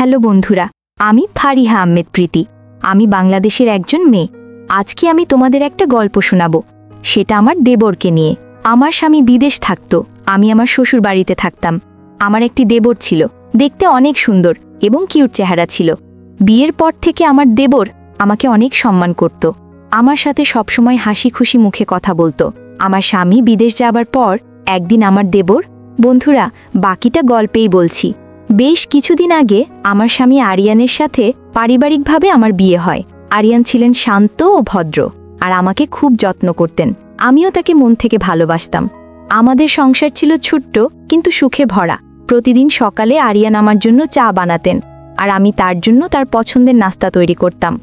Hello বন্ধুরা, আমি ফারিহা আহমেদ প্রীতি। আমি বাংলাদেশের একজন মেয়ে। আজকে আমি তোমাদের একটা গল্প শোনাবো। সেটা আমার দেবরকে নিয়ে। আমার স্বামী বিদেশ থাকতো, আমি আমার শ্বশুর বাড়িতে থাকতাম। আমার একটি দেবর ছিল, দেখতে অনেক সুন্দর এবং কিউট চেহারা ছিল। বিয়ের পর থেকে আমার দেবর আমাকে অনেক সম্মান করত। আমার সাথে সবসময় হাসি খুশি মুখে কথা বলতো। আমার স্বামী বিদেশ যাবার পর একদিন আমার দেবর, বন্ধুরা বাকিটা গল্পেই বলছি। বেশ কিছুদিন আগে আমার স্বামী আরিয়ানের সাথে পারিবারিকভাবে আমার বিয়ে হয়। আরিয়ান ছিলেন শান্ত ও ভদ্র, আর আমাকে খুব যত্ন করতেন। আমিও তাকে মন থেকে ভালোবাসতাম। আমাদের সংসার ছিল ছোট্ট কিন্তু সুখে ভরা। প্রতিদিন সকালে আরিয়ান আমার জন্য চা বানাতেন, আর আমি তার জন্য তার পছন্দের নাস্তা তৈরি করতাম।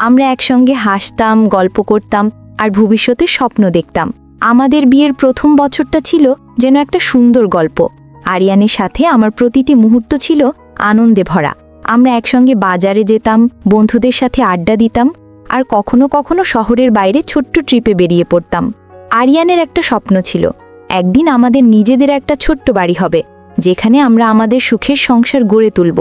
আমরা একসঙ্গে হাসতাম, গল্প করতাম, আর ভবিষ্যতে স্বপ্ন দেখতাম। আমাদের বিয়ের প্রথম বছরটা ছিল যেন একটা সুন্দর গল্প। আরিয়ানের সাথে আমার প্রতিটি মুহূর্ত ছিল আনন্দে ভরা। আমরা একসঙ্গে বাজারে যেতাম, বন্ধুদের সাথে আড্ডা দিতাম, আর কখনো কখনো শহরের বাইরে ছোট্ট ট্রিপে বেরিয়ে পড়তাম। আরিয়ানের একটা স্বপ্ন ছিল, একদিন আমাদের নিজেদের একটা ছোট্ট বাড়ি হবে, যেখানে আমরা আমাদের সুখের সংসার গড়ে তুলব।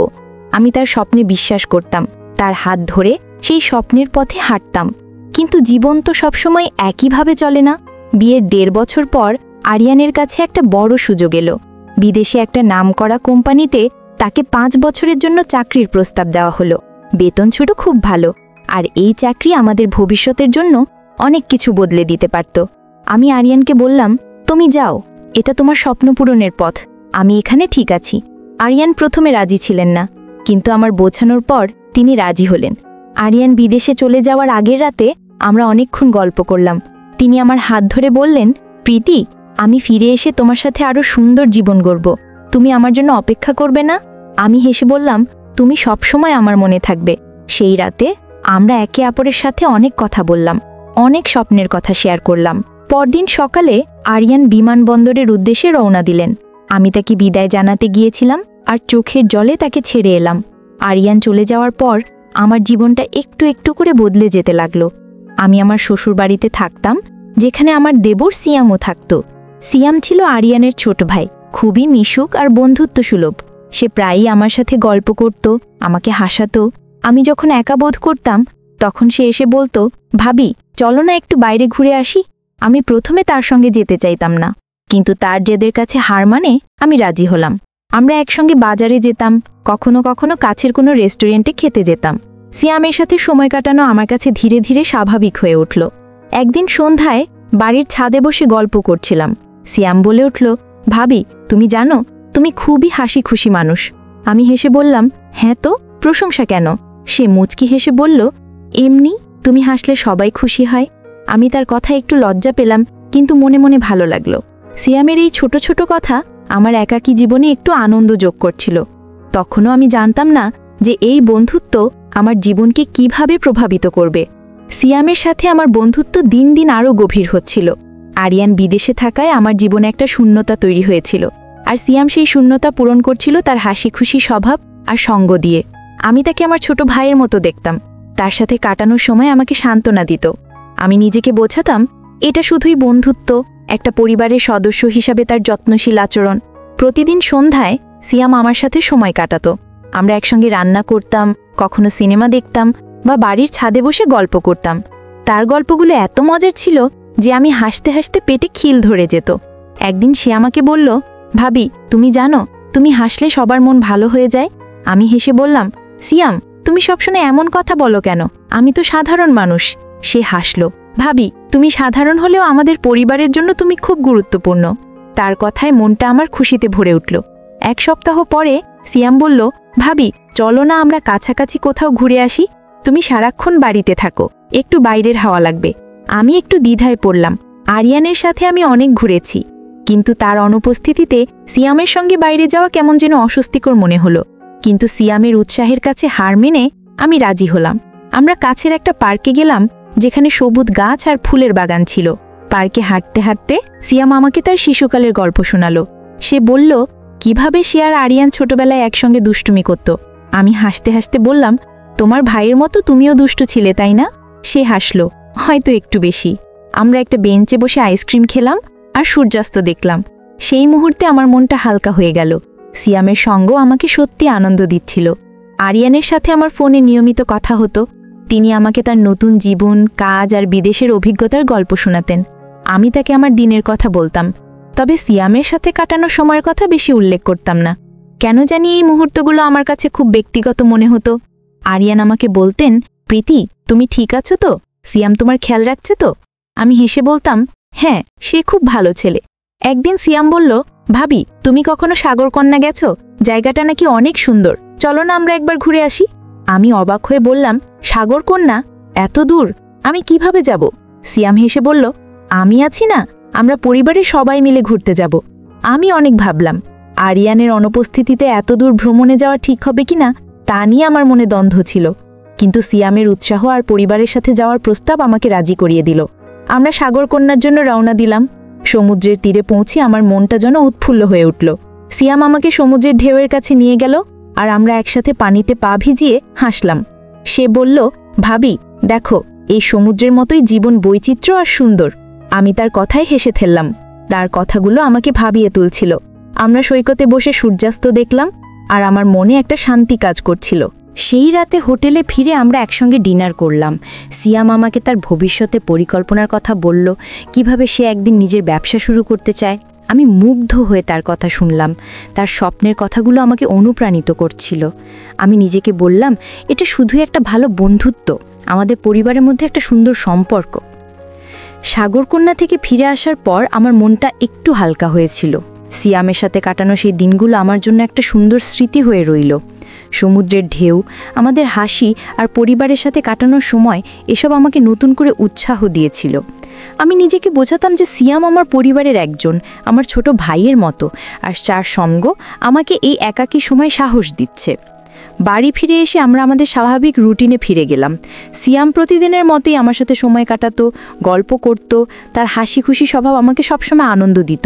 আমি তার স্বপ্নে বিশ্বাস করতাম, তার হাত ধরে সেই স্বপ্নের পথে হাঁটতাম। কিন্তু জীবন তো সবসময় একইভাবে চলে না। বিয়ের 1.5 বছর পর আরিয়ানের কাছে একটা বড় সুযোগ এলো। বিদেশে একটা নামকরা কোম্পানিতে তাকে 5 বছরের জন্য চাকরির প্রস্তাব দেওয়া হলো। বেতন ছিল খুব ভালো, আর এই চাকরি আমাদের ভবিষ্যতের জন্য অনেক কিছু বদলে দিতে পারত। আমি আরিয়ানকে বললাম, তুমি যাও, এটা তোমার স্বপ্ন পূরণের পথ, আমি এখানে ঠিক আছি। আরিয়ান প্রথমে রাজি ছিলেন না, কিন্তু আমার বোঝানোর পর তিনি রাজি হলেন। আরিয়ান বিদেশে চলে যাওয়ার আগের রাতে আমরা অনেকক্ষণ গল্প করলাম। তিনি আমার হাত ধরে বললেন, প্রীতি, আমি ফিরে এসে তোমার সাথে আরও সুন্দর জীবন গড়ব। তুমি আমার জন্য অপেক্ষা করবে না? আমি হেসে বললাম, তুমি সবসময় আমার মনে থাকবে। সেই রাতে আমরা একে অপরের সাথে অনেক কথা বললাম, অনেক স্বপ্নের কথা শেয়ার করলাম। পরদিন সকালে আরিয়ান বিমানবন্দরের উদ্দেশ্যে রওনা দিলেন। আমি তাকে বিদায় জানাতে গিয়েছিলাম, আর চোখের জলে তাকে ছেড়ে এলাম। আরিয়ান চলে যাওয়ার পর আমার জীবনটা একটু একটু করে বদলে যেতে লাগলো। আমি আমার শ্বশুর বাড়িতে থাকতাম, যেখানে আমার দেবর সিয়ামও থাকত। সিয়াম ছিল আরিয়ানের ছোট ভাই, খুবই মিশুক আর বন্ধুত্ব সুলভ। সে প্রায়ই আমার সাথে গল্প করত, আমাকে হাসাতো। আমি যখন একা বোধ করতাম, তখন সে এসে বলতো, ভাবি, চলো না একটু বাইরে ঘুরে আসি। আমি প্রথমে তার সঙ্গে যেতে চাইতাম না, কিন্তু তার জেদের কাছে হার মানে আমি রাজি হলাম। আমরা একসঙ্গে বাজারে যেতাম, কখনো কখনো কাছের কোনো রেস্টুরেন্টে খেতে যেতাম। সিয়ামের সাথে সময় কাটানো আমার কাছে ধীরে ধীরে স্বাভাবিক হয়ে উঠল। একদিন সন্ধ্যায় বাড়ির ছাদে বসে গল্প করছিলাম। সিয়াম বলে উঠল, ভাবি, তুমি জানো, তুমি খুবই হাসি খুশি মানুষ। আমি হেসে বললাম, হ্যাঁ তো, প্রশংসা কেন? সে মুচকি হেসে বলল, এমনি, তুমি হাসলে সবাই খুশি হয়। আমি তার কথা একটু লজ্জা পেলাম, কিন্তু মনে মনে ভালো লাগলো। সিয়ামের এই ছোট ছোট কথা আমার একাকী জীবনে একটু আনন্দ যোগ করছিল। তখনও আমি জানতাম না যে এই বন্ধুত্ব আমার জীবনকে কিভাবে প্রভাবিত করবে। সিয়ামের সাথে আমার বন্ধুত্ব দিন দিন আরও গভীর হচ্ছিল। আরিয়ান বিদেশে থাকায় আমার জীবনে একটা শূন্যতা তৈরি হয়েছিল, আর সিয়াম সেই শূন্যতা পূরণ করছিল তার হাসি খুশি স্বভাব আর সঙ্গ দিয়ে। আমি তাকে আমার ছোট ভাইয়ের মতো দেখতাম। তার সাথে কাটানোর সময় আমাকে সান্ত্বনা দিত। আমি নিজেকে বোঝাতাম, এটা শুধুই বন্ধুত্ব, একটা পরিবারের সদস্য হিসাবে তার যত্নশীল আচরণ। প্রতিদিন সন্ধ্যায় সিয়াম আমার সাথে সময় কাটাতো। আমরা একসঙ্গে রান্না করতাম, কখনো সিনেমা দেখতাম, বা বাড়ির ছাদে বসে গল্প করতাম। তার গল্পগুলো এত মজার ছিল যে আমি হাসতে হাসতে পেটে খিল ধরে যেত। একদিন সে আমাকে বলল, ভাবি, তুমি জানো, তুমি হাসলে সবার মন ভালো হয়ে যায়। আমি হেসে বললাম, সিয়াম, তুমি সবসময় এমন কথা বলো কেন? আমি তো সাধারণ মানুষ। সে হাসল, ভাবি, তুমি সাধারণ হলেও আমাদের পরিবারের জন্য তুমি খুব গুরুত্বপূর্ণ। তার কথায় মনটা আমার খুশিতে ভরে উঠল। 1 সপ্তাহ পরে সিয়াম বলল, ভাবি, চলো না আমরা কাছাকাছি কোথাও ঘুরে আসি। তুমি সারাক্ষণ বাড়িতে থাকো, একটু বাইরের হাওয়া লাগবে। আমি একটু দ্বিধায় পড়লাম। আরিয়ানের সাথে আমি অনেক ঘুরেছি, কিন্তু তার অনুপস্থিতিতে সিয়ামের সঙ্গে বাইরে যাওয়া কেমন যেন অস্বস্তিকর মনে হলো। কিন্তু সিয়ামের উৎসাহের কাছে হার মেনে আমি রাজি হলাম। আমরা কাছের একটা পার্কে গেলাম, যেখানে সবুজ গাছ আর ফুলের বাগান ছিল। পার্কে হাঁটতে হাঁটতে সিয়াম আমাকে তার শিশুকালের গল্প শোনালো। সে বলল, কিভাবে সে আর আরিয়ান ছোটবেলায় একসঙ্গে দুষ্টুমি করত। আমি হাসতে হাসতে বললাম, তোমার ভাইয়ের মতো তুমিও দুষ্টু ছিলে, তাই না? সে হাসল, হয়তো একটু বেশি। আমরা একটা বেঞ্চে বসে আইসক্রিম খেলাম আর সূর্যাস্ত দেখলাম। সেই মুহূর্তে আমার মনটা হালকা হয়ে গেল। সিয়ামের সঙ্গ আমাকে সত্যি আনন্দ দিচ্ছিল। আরিয়ানের সাথে আমার ফোনে নিয়মিত কথা হতো। তিনি আমাকে তার নতুন জীবন, কাজ আর বিদেশের অভিজ্ঞতার গল্প শোনাতেন। আমি তাকে আমার দিনের কথা বলতাম, তবে সিয়ামের সাথে কাটানো সময়ের কথা বেশি উল্লেখ করতাম না। কেন জানি এই মুহূর্তগুলো আমার কাছে খুব ব্যক্তিগত মনে হতো। আরিয়ান আমাকে বলতেন, প্রীতি, তুমি ঠিক আছো তো? সিয়াম তোমার খেয়াল রাখছে তো? আমি হেসে বলতাম, হ্যাঁ, সে খুব ভালো ছেলে। একদিন সিয়াম বলল, ভাবি, তুমি কখনো সাগরকন্যা গেছো? জায়গাটা নাকি অনেক সুন্দর, চলো না আমরা একবার ঘুরে আসি। আমি অবাক হয়ে বললাম, সাগরকন্যা? এত দূর আমি কিভাবে যাব? সিয়াম হেসে বলল, আমি আছি না, আমরা পরিবারের সবাই মিলে ঘুরতে যাব। আমি অনেক ভাবলাম, আরিয়ানের অনুপস্থিতিতে এত দূর ভ্রমণে যাওয়া ঠিক হবে কিনা তা নিয়ে আমার মনে দ্বন্দ্ব ছিল। কিন্তু সিয়ামের উৎসাহ আর পরিবারের সাথে যাওয়ার প্রস্তাব আমাকে রাজি করিয়ে দিল। আমরা সাগরকন্যার জন্য রওনা দিলাম। সমুদ্রের তীরে পৌঁছে আমার মনটা যেন উৎফুল্ল হয়ে উঠল। সিয়াম আমাকে সমুদ্রের ঢেউয়ের কাছে নিয়ে গেল, আর আমরা একসাথে পানিতে পা ভিজিয়ে হাসলাম। সে বলল, ভাবি, দেখো, এই সমুদ্রের মতোই জীবন বৈচিত্র্য আর সুন্দর। আমি তার কথায় হেসে ফেললাম। তার কথাগুলো আমাকে ভাবিয়ে তুলছিল। আমরা সৈকতে বসে সূর্যাস্ত দেখলাম, আর আমার মনে একটা শান্তি কাজ করছিল। সেই রাতে হোটেলে ফিরে আমরা একসঙ্গে ডিনার করলাম। সিয়াম আমাকে তার ভবিষ্যতে পরিকল্পনার কথা বলল, কিভাবে সে একদিন নিজের ব্যবসা শুরু করতে চায়। আমি মুগ্ধ হয়ে তার কথা শুনলাম। তার স্বপ্নের কথাগুলো আমাকে অনুপ্রাণিত করছিল। আমি নিজেকে বললাম, এটা শুধুই একটা ভালো বন্ধুত্ব, আমাদের পরিবারের মধ্যে একটা সুন্দর সম্পর্ক। সাগরকন্যা থেকে ফিরে আসার পর আমার মনটা একটু হালকা হয়েছিল। সিয়ামের সাথে কাটানো সেই দিনগুলো আমার জন্য একটা সুন্দর স্মৃতি হয়ে রইল। সমুদ্রের ঢেউ, আমাদের হাসি আর পরিবারের সাথে কাটানোর সময় এসব আমাকে নতুন করে উৎসাহ দিয়েছিল। আমি নিজেকে বোঝাতাম যে সিয়াম আমার পরিবারের একজন, আমার ছোট ভাইয়ের মতো, আর যার সঙ্গ আমাকে এই একাকী সময় সাহস দিচ্ছে। বাড়ি ফিরে এসে আমরা আমাদের স্বাভাবিক রুটিনে ফিরে গেলাম। সিয়াম প্রতিদিনের মতোই আমার সাথে সময় কাটাতো, গল্প করত। তার হাসি খুশি স্বভাব আমাকে সবসময় আনন্দ দিত।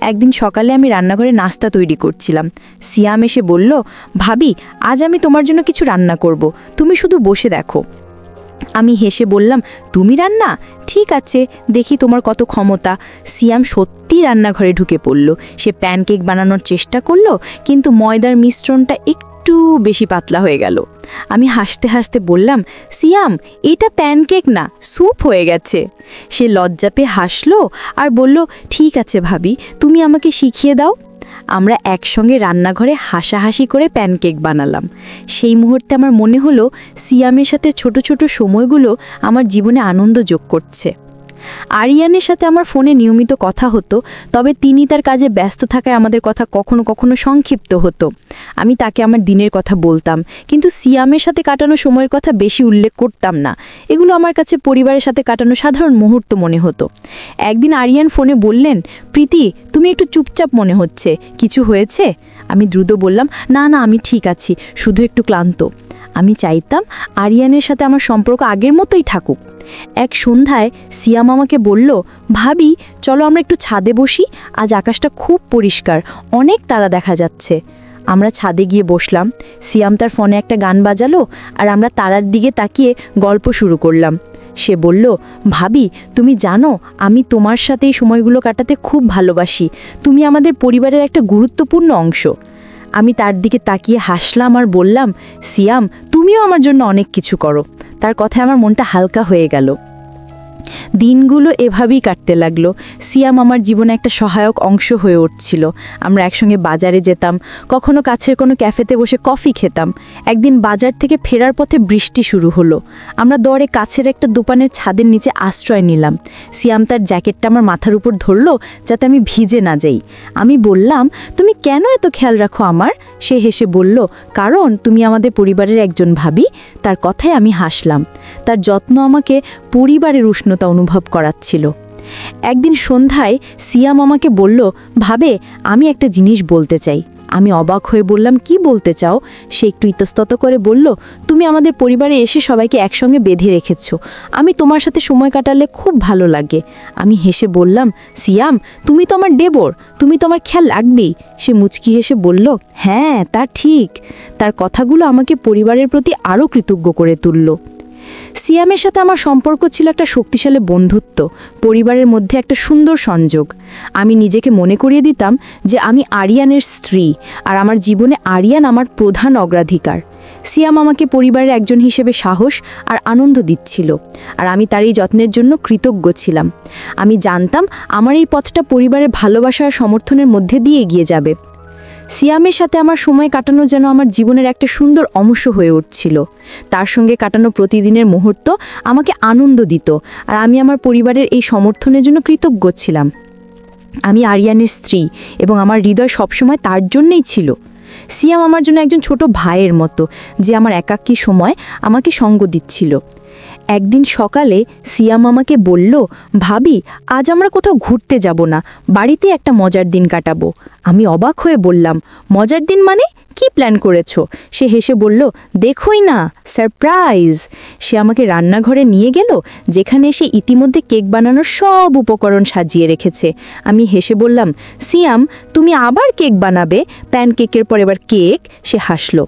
একদিন সকালে আমি রান্নাঘরে নাস্তা তৈরি করছিলাম। সিয়াম এসে বলল, ভাবি, আজ আমি তোমার জন্য কিছু রান্না করব, তুমি শুধু বসে দেখো। আমি হেসে বললাম, তুমি রান্না? ঠিক আছে, দেখি তোমার কত ক্ষমতা। সিয়াম সত্যি রান্নাঘরে ঢুকে পড়ল। সে প্যানকেক বানানোর চেষ্টা করল, কিন্তু ময়দার মিশ্রণটা একটু বেশি পাতলা হয়ে গেল। আমি হাসতে হাসতে বললাম, সিয়াম, এটা প্যানকেক না, স্যুপ হয়ে গেছে। সে লজ্জা পেয়ে হাসল আর বলল, ঠিক আছে ভাবি, তুমি আমাকে শিখিয়ে দাও। আমরা একসঙ্গে রান্নাঘরে হাসাহাসি করে প্যানকেক বানালাম। সেই মুহূর্তে আমার মনে হলো সিয়ামের সাথে ছোট ছোট সময়গুলো আমার জীবনে আনন্দ যোগ করছে। আরিয়ানের সাথে আমার ফোনে নিয়মিত কথা হতো, তবে তিনি তার কাজে ব্যস্ত থাকায় আমাদের কথা কখনো কখনো সংক্ষিপ্ত হতো। আমি তাকে আমার দিনের কথা বলতাম, কিন্তু সিয়ামের সাথে কাটানো সময়ের কথা বেশি উল্লেখ করতাম না। এগুলো আমার কাছে পরিবারের সাথে কাটানো সাধারণ মুহূর্ত মনে হতো। একদিন আরিয়ান ফোনে বললেন, প্রীতি, তুমি একটু চুপচাপ মনে হচ্ছে, কিছু হয়েছে? আমি দ্রুত বললাম, না না, আমি ঠিক আছি, শুধু একটু ক্লান্ত। আমি চাইতাম আরিয়ানের সাথে আমার সম্পর্ক আগের মতোই থাকুক। এক সন্ধ্যায় সিয়াম আমাকে বলল, ভাবি, চলো আমরা একটু ছাদে বসি, আজ আকাশটা খুব পরিষ্কার, অনেক তারা দেখা যাচ্ছে। আমরা ছাদে গিয়ে বসলাম। সিয়াম তার ফোনে একটা গান বাজালো, আর আমরা তারার দিকে তাকিয়ে গল্প শুরু করলাম। সে বলল, ভাবি, তুমি জানো, আমি তোমার সাথে এই সময়গুলো কাটাতে খুব ভালোবাসি। তুমি আমাদের পরিবারের একটা গুরুত্বপূর্ণ অংশ। আমি তার দিকে তাকিয়ে হাসলাম আর বললাম, সিয়াম, তুমিও আমার জন্য অনেক কিছু করো। তার কথায় আমার মনটা হালকা হয়ে গেল। দিনগুলো এভাবেই কাটতে লাগলো। সিয়াম আমার জীবনে একটা সহায়ক অংশ হয়ে উঠছিল। আমরা একসঙ্গে বাজারে যেতাম, কখনো কাছের কোনো ক্যাফেতে বসে কফি খেতাম। একদিন বাজার থেকে ফেরার পথে বৃষ্টি শুরু হলো। আমরা দৌড়ে কাছের একটা দোকানের ছাদের নিচে আশ্রয় নিলাম। সিয়াম তার জ্যাকেটটা আমার মাথার উপর ধরলো, যাতে আমি ভিজে না যাই। আমি বললাম, তুমি কেন এত খেয়াল রাখো আমার? সে হেসে বলল, কারণ তুমি আমাদের পরিবারের একজন ভাবি। তার কথায় আমি হাসলাম। তার যত্ন আমাকে পরিবারের উষ্ণতা অনুভব করাচ্ছিল। একদিন সন্ধ্যায় সিয়াম আমাকে বলল, ভাবে, আমি একটা জিনিস বলতে চাই। আমি অবাক হয়ে বললাম, কি বলতে চাও? সে একটু ইতস্তত করে বলল, তুমি আমাদের পরিবারে এসে সবাইকে একসঙ্গে বেঁধে রেখেছ। আমি তোমার সাথে সময় কাটালে খুব ভালো লাগে। আমি হেসে বললাম, সিয়াম, তুমি তো আমার দেবর, তুমি তো আমার খেয়াল রাখবেই। সে মুচকি হেসে বলল, হ্যাঁ, তা ঠিক। তার কথাগুলো আমাকে পরিবারের প্রতি আরও কৃতজ্ঞ করে তুলল। সিয়ামের সাথে আমার সম্পর্ক ছিল একটা শক্তিশালী বন্ধুত্ব, পরিবারের মধ্যে একটা সুন্দর সংযোগ। আমি নিজেকে মনে করিয়ে দিতাম যে আমি আরিয়ানের স্ত্রী, আর আমার জীবনে আরিয়ান আমার প্রধান অগ্রাধিকার। সিয়াম আমাকে পরিবারের একজন হিসেবে সাহস আর আনন্দ দিচ্ছিল, আর আমি তার এই যত্নের জন্য কৃতজ্ঞ ছিলাম। আমি জানতাম আমার এই পথটা পরিবারের ভালোবাসা আর সমর্থনের মধ্যে দিয়ে এগিয়ে যাবে। সিয়ামের সাথে আমার সময় কাটানো যেন আমার জীবনের একটা সুন্দর অংশ হয়ে উঠছিল। তার সঙ্গে কাটানো প্রতিদিনের মুহূর্ত আমাকে আনন্দ দিত, আর আমি আমার পরিবারের এই সমর্থনের জন্য কৃতজ্ঞ ছিলাম। আমি আরিয়ানের স্ত্রী, এবং আমার হৃদয় সবসময় তার জন্যই ছিল। সিয়াম আমার জন্য একজন ছোট ভাইয়ের মতো, যে আমার একাকী সময় আমাকে সঙ্গ দিচ্ছিল। একদিন সকালে সিয়াম আমাকে বলল, ভাবি, আজ আমরা কোথাও ঘুরতে যাব না, বাড়িতে একটা মজার দিন কাটাবো। আমি অবাক হয়ে বললাম, মজার দিন মানে? কি প্ল্যান করেছো? সে হেসে বলল, দেখোই না, সারপ্রাইজ। সে আমাকে রান্নাঘরে নিয়ে গেল, যেখানে সে ইতিমধ্যে কেক বানানোর সব উপকরণ সাজিয়ে রেখেছে। আমি হেসে বললাম, সিয়াম, তুমি আবার কেক বানাবে? প্যানকেকের পর এবার কেক। সে হাসলো।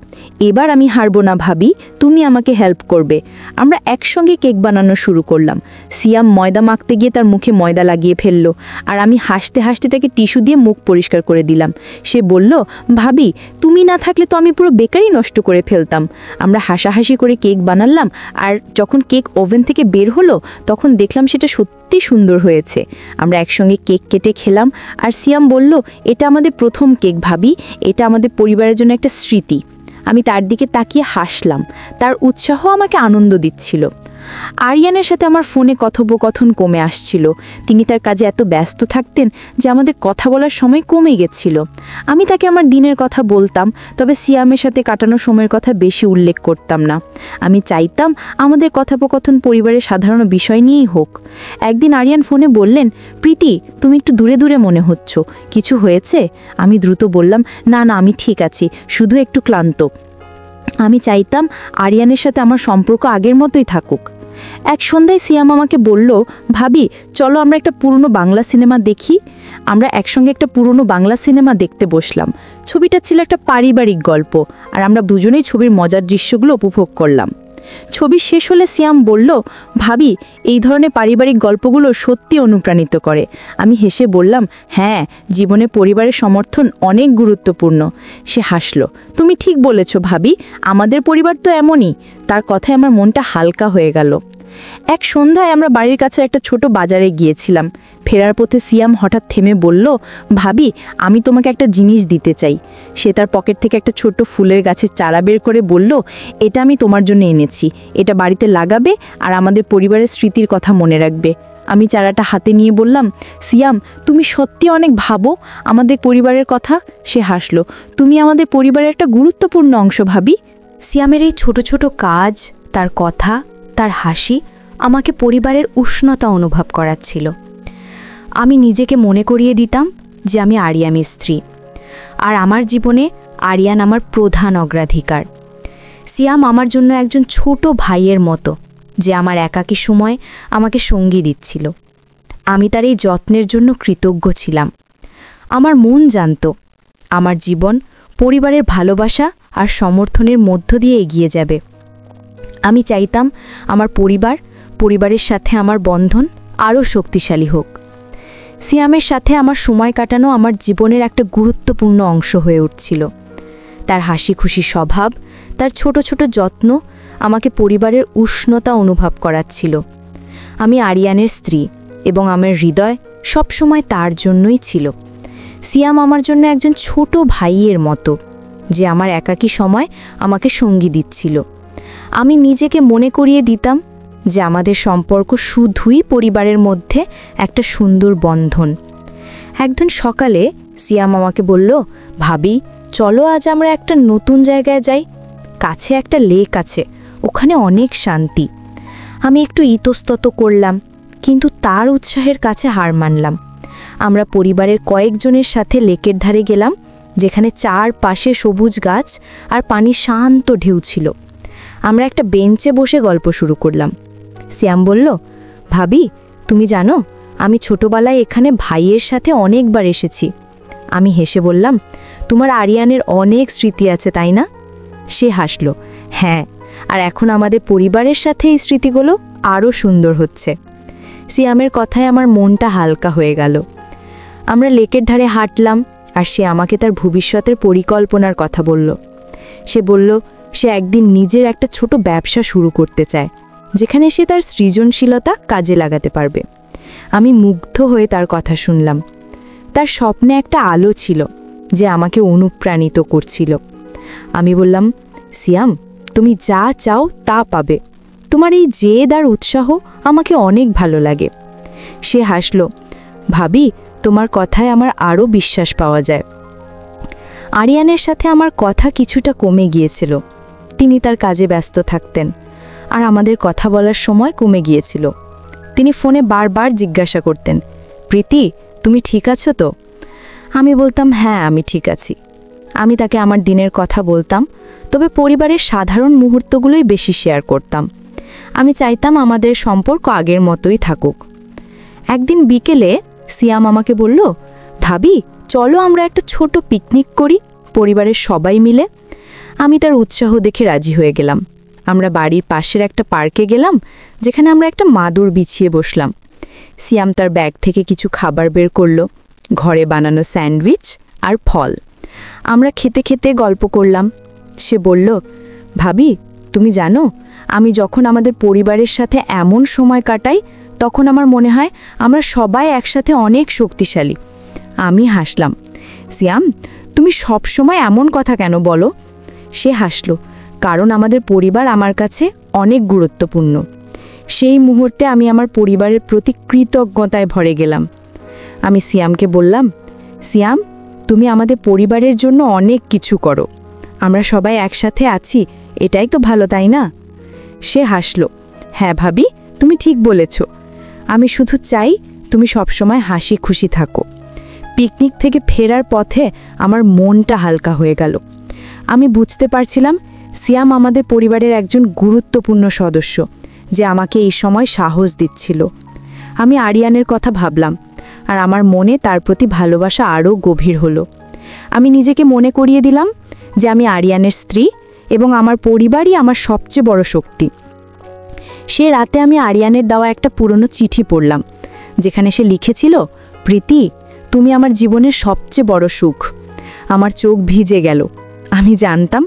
এবার আমি হারবো না ভাবি, তুমি আমাকে হেল্প করবে। আমরা একসঙ্গে কেক বানানো শুরু করলাম। সিয়াম ময়দা মাখতে গিয়ে তার মুখে ময়দা লাগিয়ে ফেললো, আর আমি হাসতে হাসতে তাকে টিস্যু দিয়ে মুখ পরিষ্কার করে দিলাম। সে বলল, ভাবি, তুমি না থাকলে তো আমি পুরো বেকারি নষ্ট করে ফেলতাম। আমরা হাসাহাসি করে কেক বানালাম, আর যখন কেক ওভেন থেকে বের হলো তখন দেখলাম সেটা সত্যি সুন্দর হয়েছে। আমরা একসঙ্গে কেক কেটে খেলাম, আর সিয়াম বলল, এটা আমাদের প্রথম কেক ভাবি, এটা আমাদের পরিবারের জন্য একটা স্মৃতি। আমি তার দিকে তাকিয়ে হাসলাম। তার উৎসাহ আমাকে আনন্দ দিচ্ছিল। আরিয়ানের সাথে আমার ফোনে কথোপকথন কমে আসছিল। তিনি তার কাজে এত ব্যস্ত থাকতেন যে আমাদের কথা বলার সময় কমে গেছিল। আমি তাকে আমার দিনের কথা বলতাম, তবে সিয়ামের সাথে কাটানো সময়ের কথা বেশি উল্লেখ করতাম না। আমি চাইতাম আমাদের কথোপকথন পরিবারের সাধারণ বিষয় নিয়েই হোক। একদিন আরিয়ান ফোনে বললেন, প্রীতি, তুমি একটু দূরে দূরে মনে হচ্ছ, কিছু হয়েছে? আমি দ্রুত বললাম, না না, আমি ঠিক আছি, শুধু একটু ক্লান্ত। আমি চাইতাম আরিয়ানের সাথে আমার সম্পর্ক আগের মতোই থাকুক। এক সন্ধ্যায় সিয়াম আমাকে বলল, ভাবি, চলো আমরা একটা পুরনো বাংলা সিনেমা দেখি। আমরা একসঙ্গে একটা পুরনো বাংলা সিনেমা দেখতে বসলাম। ছবিটা ছিল একটা পারিবারিক গল্প, আর আমরা দুজনেই ছবির মজার দৃশ্যগুলো উপভোগ করলাম। ছবি শেষ হলে সিয়াম বলল, ভাবি, এই ধরনের পারিবারিক গল্পগুলো সত্যি অনুপ্রাণিত করে। আমি হেসে বললাম, হ্যাঁ, জীবনে পরিবারের সমর্থন অনেক গুরুত্বপূর্ণ। সে হাসলো। তুমি ঠিক বলেছ ভাবি, আমাদের পরিবার তো এমনই। তার কথায় আমার মনটা হালকা হয়ে গেল। এক সন্ধ্যায় আমরা বাড়ির কাছে একটা ছোট বাজারে গিয়েছিলাম। ফেরার পথে সিয়াম হঠাৎ থেমে বলল, ভাবি, আমি তোমাকে একটা জিনিস দিতে চাই। সে তার পকেট থেকে একটা ছোট ফুলের গাছের চারা বের করে বলল, এটা আমি তোমার জন্য এনেছি। এটা বাড়িতে লাগাবে আর আমাদের পরিবারের স্মৃতির কথা মনে রাখবে। আমি চারাটা হাতে নিয়ে বললাম, সিয়াম, তুমি সত্যি অনেক ভাবো আমাদের পরিবারের কথা। সে হাসলো। তুমি আমাদের পরিবারের একটা গুরুত্বপূর্ণ অংশ ভাবি। সিয়ামের এই ছোট ছোট কাজ, তার কথা, তার হাসি আমাকে পরিবারের উষ্ণতা অনুভব করাচ্ছিল। আমি নিজেকে মনে করিয়ে দিতাম যে আমি আরিয়ানের স্ত্রী, আর আমার জীবনে আরিয়ান আমার প্রধান অগ্রাধিকার। সিয়াম আমার জন্য একজন ছোট ভাইয়ের মতো, যে আমার একাকী সময় আমাকে সঙ্গী দিচ্ছিল। আমি তার এই যত্নের জন্য কৃতজ্ঞ ছিলাম। আমার মন জানত আমার জীবন পরিবারের ভালোবাসা আর সমর্থনের মধ্য দিয়ে এগিয়ে যাবে। আমি চাইতাম আমার পরিবারের সাথে আমার বন্ধন আরও শক্তিশালী হোক। সিয়ামের সাথে আমার সময় কাটানো আমার জীবনের একটা গুরুত্বপূর্ণ অংশ হয়ে উঠছিল। তার হাসি খুশি স্বভাব, তার ছোট ছোট যত্ন আমাকে পরিবারের উষ্ণতা অনুভব করাচ্ছিল। আমি আরিয়ানের স্ত্রী, এবং আমার হৃদয় সবসময় তার জন্যই ছিল। সিয়াম আমার জন্য একজন ছোট ভাইয়ের মতো, যে আমার একাকী সময় আমাকে সঙ্গী দিচ্ছিল। আমি নিজেকে মনে করিয়ে দিতাম যে আমাদের সম্পর্ক শুধুই পরিবারের মধ্যে একটা সুন্দর বন্ধন। একদিন সকালে সিয়াম আমাকে বলল, ভাবি, চলো আজ আমরা একটা নতুন জায়গায় যাই। কাছে একটা লেক আছে, ওখানে অনেক শান্তি। আমি একটু ইতস্তত করলাম, কিন্তু তার উৎসাহের কাছে হার মানলাম। আমরা পরিবারের কয়েকজনের সাথে লেকের ধারে গেলাম, যেখানে চারপাশে সবুজ গাছ আর পানির শান্ত ঢেউ ছিল। আমরা একটা বেঞ্চে বসে গল্প শুরু করলাম। সিয়াম বলল, ভাবি, তুমি জানো, আমি ছোটবেলায় এখানে ভাইয়ের সাথে অনেকবার এসেছি। আমি হেসে বললাম, তোমার আরিয়ানের অনেক স্মৃতি আছে, তাই না? সে হাসল। হ্যাঁ, আর এখন আমাদের পরিবারের সাথে এই স্মৃতিগুলো আরও সুন্দর হচ্ছে। সিয়ামের কথায় আমার মনটা হালকা হয়ে গেল। আমরা লেকের ধারে হাঁটলাম, আর সে আমাকে তার ভবিষ্যতের পরিকল্পনার কথা বলল। সে বলল, সে একদিন নিজের একটা ছোট ব্যবসা শুরু করতে চায়, যেখানে সে তার সৃজনশীলতা কাজে লাগাতে পারবে। আমি মুগ্ধ হয়ে তার কথা শুনলাম। তার স্বপ্নে একটা আলো ছিল যে আমাকে অনুপ্রাণিত করছিল। আমি বললাম, সিয়াম, তুমি যা চাও তা পাবে। তোমার এই জেদ আর উৎসাহ আমাকে অনেক ভালো লাগে। সে হাসল। ভাবি, তোমার কথায় আমার আরও বিশ্বাস পাওয়া যায়। আরিয়ানের সাথে আমার কথা কিছুটা কমে গিয়েছিল। তিনি তার কাজে ব্যস্ত থাকতেন, আর আমাদের কথা বলার সময় কমে গিয়েছিল। তিনি ফোনে বারবার জিজ্ঞাসা করতেন, প্রীতি, তুমি ঠিক আছো তো? আমি বলতাম, হ্যাঁ, আমি ঠিক আছি। আমি তাকে আমার দিনের কথা বলতাম, তবে পরিবারের সাধারণ মুহূর্তগুলোই বেশি শেয়ার করতাম। আমি চাইতাম আমাদের সম্পর্ক আগের মতোই থাকুক। একদিন বিকেলে সিয়াম আমাকে বলল, ভাবি, চলো আমরা একটা ছোট পিকনিক করি, পরিবারের সবাই মিলে। আমি তার উৎসাহ দেখে রাজি হয়ে গেলাম। আমরা বাড়ির পাশের একটা পার্কে গেলাম, যেখানে আমরা একটা মাদুর বিছিয়ে বসলাম। সিয়াম তার ব্যাগ থেকে কিছু খাবার বের করল, ঘরে বানানো স্যান্ডউইচ আর ফল। আমরা খেতে খেতে গল্প করলাম। সে বলল, ভাবি, তুমি জানো, আমি যখন আমাদের পরিবারের সাথে এমন সময় কাটাই, তখন আমার মনে হয় আমরা সবাই একসাথে অনেক শক্তিশালী। আমি হাসলাম। সিয়াম, তুমি সব সময় এমন কথা কেন বলো? সে হাসল, কারণ আমাদের পরিবার আমার কাছে অনেক গুরুত্বপূর্ণ। সেই মুহূর্তে আমি আমার পরিবারের প্রতি কৃতজ্ঞতায় ভরে গেলাম। আমি সিয়ামকে বললাম, সিয়াম, তুমি আমাদের পরিবারের জন্য অনেক কিছু করো। আমরা সবাই একসাথে আছি, এটাই তো ভালো, তাই না? সে হাসল, হ্যাঁ ভাবি, তুমি ঠিক বলেছ। আমি শুধু চাই তুমি সবসময় হাসি খুশি থাকো। পিকনিক থেকে ফেরার পথে আমার মনটা হালকা হয়ে গেল। আমি বুঝতে পারছিলাম সিয়াম আমাদের পরিবারের একজন গুরুত্বপূর্ণ সদস্য, যে আমাকে এই সময় সাহস দিচ্ছিল। আমি আরিয়ানের কথা ভাবলাম, আর আমার মনে তার প্রতি ভালোবাসা আরও গভীর হলো। আমি নিজেকে মনে করিয়ে দিলাম যে আমি আরিয়ানের স্ত্রী এবং আমার পরিবারই আমার সবচেয়ে বড় শক্তি। সে রাতে আমি আরিয়ানের দেওয়া একটা পুরনো চিঠি পড়লাম, যেখানে সে লিখেছিল, প্রীতি, তুমি আমার জীবনের সবচেয়ে বড় সুখ। আমার চোখ ভিজে গেল। আমি জানতাম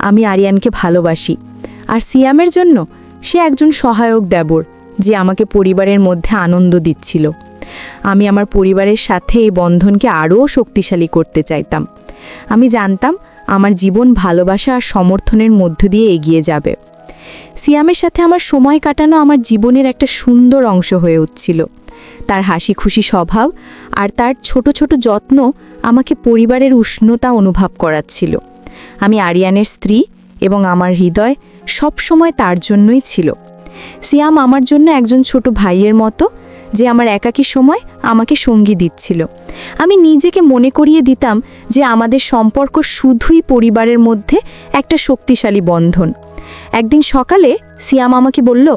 আমি আরিয়ানকে ভালোবাসি, আর সিয়ামের জন্য সে একজন সহায়ক দেবর, যে আমাকে পরিবারের মধ্যে আনন্দ দিচ্ছিল। আমি আমার পরিবারের সাথে এই বন্ধনকে আরও শক্তিশালী করতে চাইতাম। আমি জানতাম আমার জীবন ভালোবাসা আর সমর্থনের মধ্য দিয়ে এগিয়ে যাবে। সিয়ামের সাথে আমার সময় কাটানো আমার জীবনের একটা সুন্দর অংশ হয়ে উঠছিল। তার হাসি খুশি স্বভাব আর তার ছোট ছোট যত্ন আমাকে পরিবারের উষ্ণতা অনুভব করাচ্ছিল। আমি আরিয়ানের স্ত্রী এবং আমার হৃদয় সব সময় তার জন্যই ছিল। সিয়াম আমার জন্য একজন ছোট ভাইয়ের মতো, যে আমার একাকী সময় আমাকে সঙ্গী দিচ্ছিল। আমি নিজেকে মনে করিয়ে দিতাম যে আমাদের সম্পর্ক শুধুই পরিবারের মধ্যে একটা শক্তিশালী বন্ধন। একদিন সকালে সিয়াম আমাকে বলল,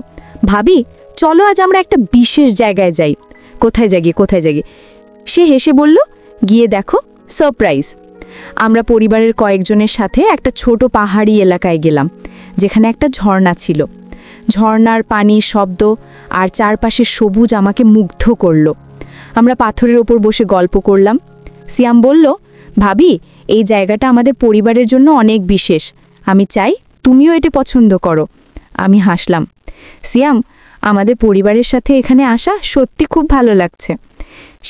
ভাবি, চলো আজ আমরা একটা বিশেষ জায়গায় যাই। কোথায় যাই? সে হেসে বলল, গিয়ে দেখো, সারপ্রাইজ। আমরা পরিবারের কয়েকজনের সাথে একটা ছোট পাহাড়ি এলাকায় গেলাম, যেখানে একটা ঝর্ণা ছিল। ঝর্ণার পানির শব্দ আর চারপাশের সবুজ আমাকে মুগ্ধ করল। আমরা পাথরের ওপর বসে গল্প করলাম। সিয়াম বলল, ভাবি, এই জায়গাটা আমাদের পরিবারের জন্য অনেক বিশেষ। আমি চাই তুমিও এটি পছন্দ করো। আমি হাসলাম। সিয়াম, আমাদের পরিবারের সাথে এখানে আসা সত্যি খুব ভালো লাগছে।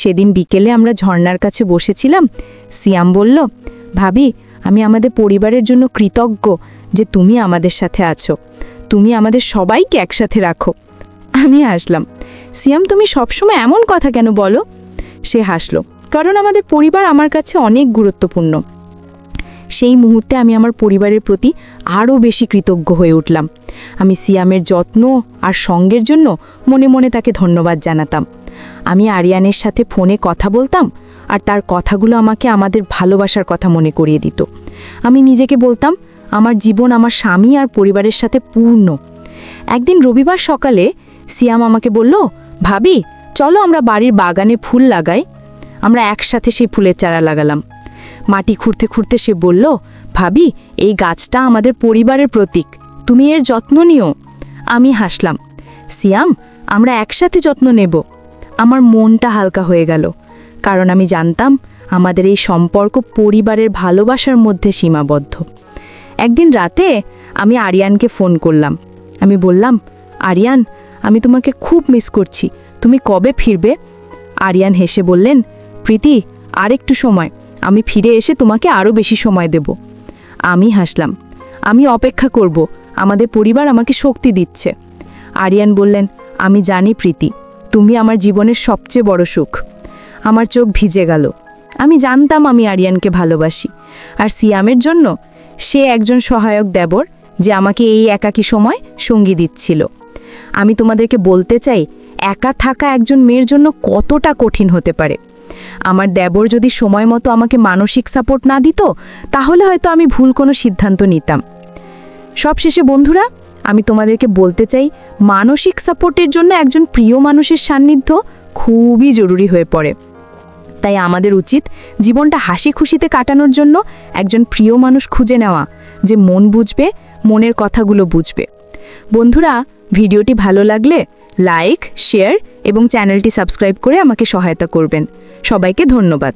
সেদিন বিকেলে আমরা ঝর্ণার কাছে বসেছিলাম। সিয়াম বলল, ভাবি, আমি আমাদের পরিবারের জন্য কৃতজ্ঞ যে তুমি আমাদের সাথে আছো। তুমি আমাদের সবাইকে একসাথে রাখো। আমি হাসলাম। সিয়াম, তুমি সবসময় এমন কথা কেন বলো? সে হাসল, কারণ আমাদের পরিবার আমার কাছে অনেক গুরুত্বপূর্ণ। সেই মুহূর্তে আমি আমার পরিবারের প্রতি আরও বেশি কৃতজ্ঞ হয়ে উঠলাম। আমি সিয়ামের যত্ন আর সঙ্গের জন্য মনে মনে তাকে ধন্যবাদ জানাতাম। আমি আরিয়ানের সাথে ফোনে কথা বলতাম, আর তার কথাগুলো আমাকে আমাদের ভালোবাসার কথা মনে করিয়ে দিত। আমি নিজেকে বলতাম, আমার জীবন আমার স্বামী আর পরিবারের সাথে পূর্ণ। একদিন রবিবার সকালে সিয়াম আমাকে বলল, ভাবি, চলো আমরা বাড়ির বাগানে ফুল লাগাই। আমরা একসাথে সেই ফুলের চারা লাগালাম। মাটি খুঁড়তে খুঁড়তে সে বলল, ভাবি, এই গাছটা আমাদের পরিবারের প্রতীক, তুমি এর যত্ন নিও। আমি হাসলাম। সিয়াম, আমরা একসাথে যত্ন নেব। আমার মনটা হালকা হয়ে গেল, কারণ আমি জানতাম আমাদের এই সম্পর্ক পরিবারের ভালোবাসার মধ্যে সীমাবদ্ধ। একদিন রাতে আমি আরিয়ানকে ফোন করলাম। আমি বললাম, আরিয়ান, আমি তোমাকে খুব মিস করছি, তুমি কবে ফিরবে? আরিয়ান হেসে বললেন, প্রীতি, আরেকটু সময়, আমি ফিরে এসে তোমাকে আরও বেশি সময় দেব। আমি হাসলাম, আমি অপেক্ষা করব, আমাদের পরিবার আমাকে শক্তি দিচ্ছে। আরিয়ান বললেন, আমি জানি প্রীতি, তুমি আমার জীবনের সবচেয়ে বড় সুখ। আমার চোখ ভিজে গেল। আমি জানতাম আমি আরিয়ানকে ভালোবাসি, আর সিয়ামের জন্য সে একজন সহায়ক দেবর যে আমাকে এই একাকী সময় সঙ্গী দিচ্ছিল। আমি তোমাদেরকে বলতে চাই, একা থাকা একজন মেয়ের জন্য কতটা কঠিন হতে পারে। আমার দেবর যদি সময় মতো আমাকে মানসিক সাপোর্ট না দিত, তাহলে হয়তো আমি ভুল কোনো সিদ্ধান্ত নিতাম। সবশেষে বন্ধুরা, আমি তোমাদেরকে বলতে চাই, মানসিক সাপোর্টের জন্য একজন প্রিয় মানুষের সান্নিধ্য খুবই জরুরি হয়ে পড়ে। তাই আমাদের উচিত জীবনটা হাসি খুশিতে কাটানোর জন্য একজন প্রিয় মানুষ খুঁজে নেওয়া, যে মন বুঝবে, মনের কথাগুলো বুঝবে। বন্ধুরা, ভিডিওটি ভালো লাগলে লাইক, শেয়ার এবং চ্যানেলটি সাবস্ক্রাইব করে আমাকে সহায়তা করবেন। সবাইকে ধন্যবাদ।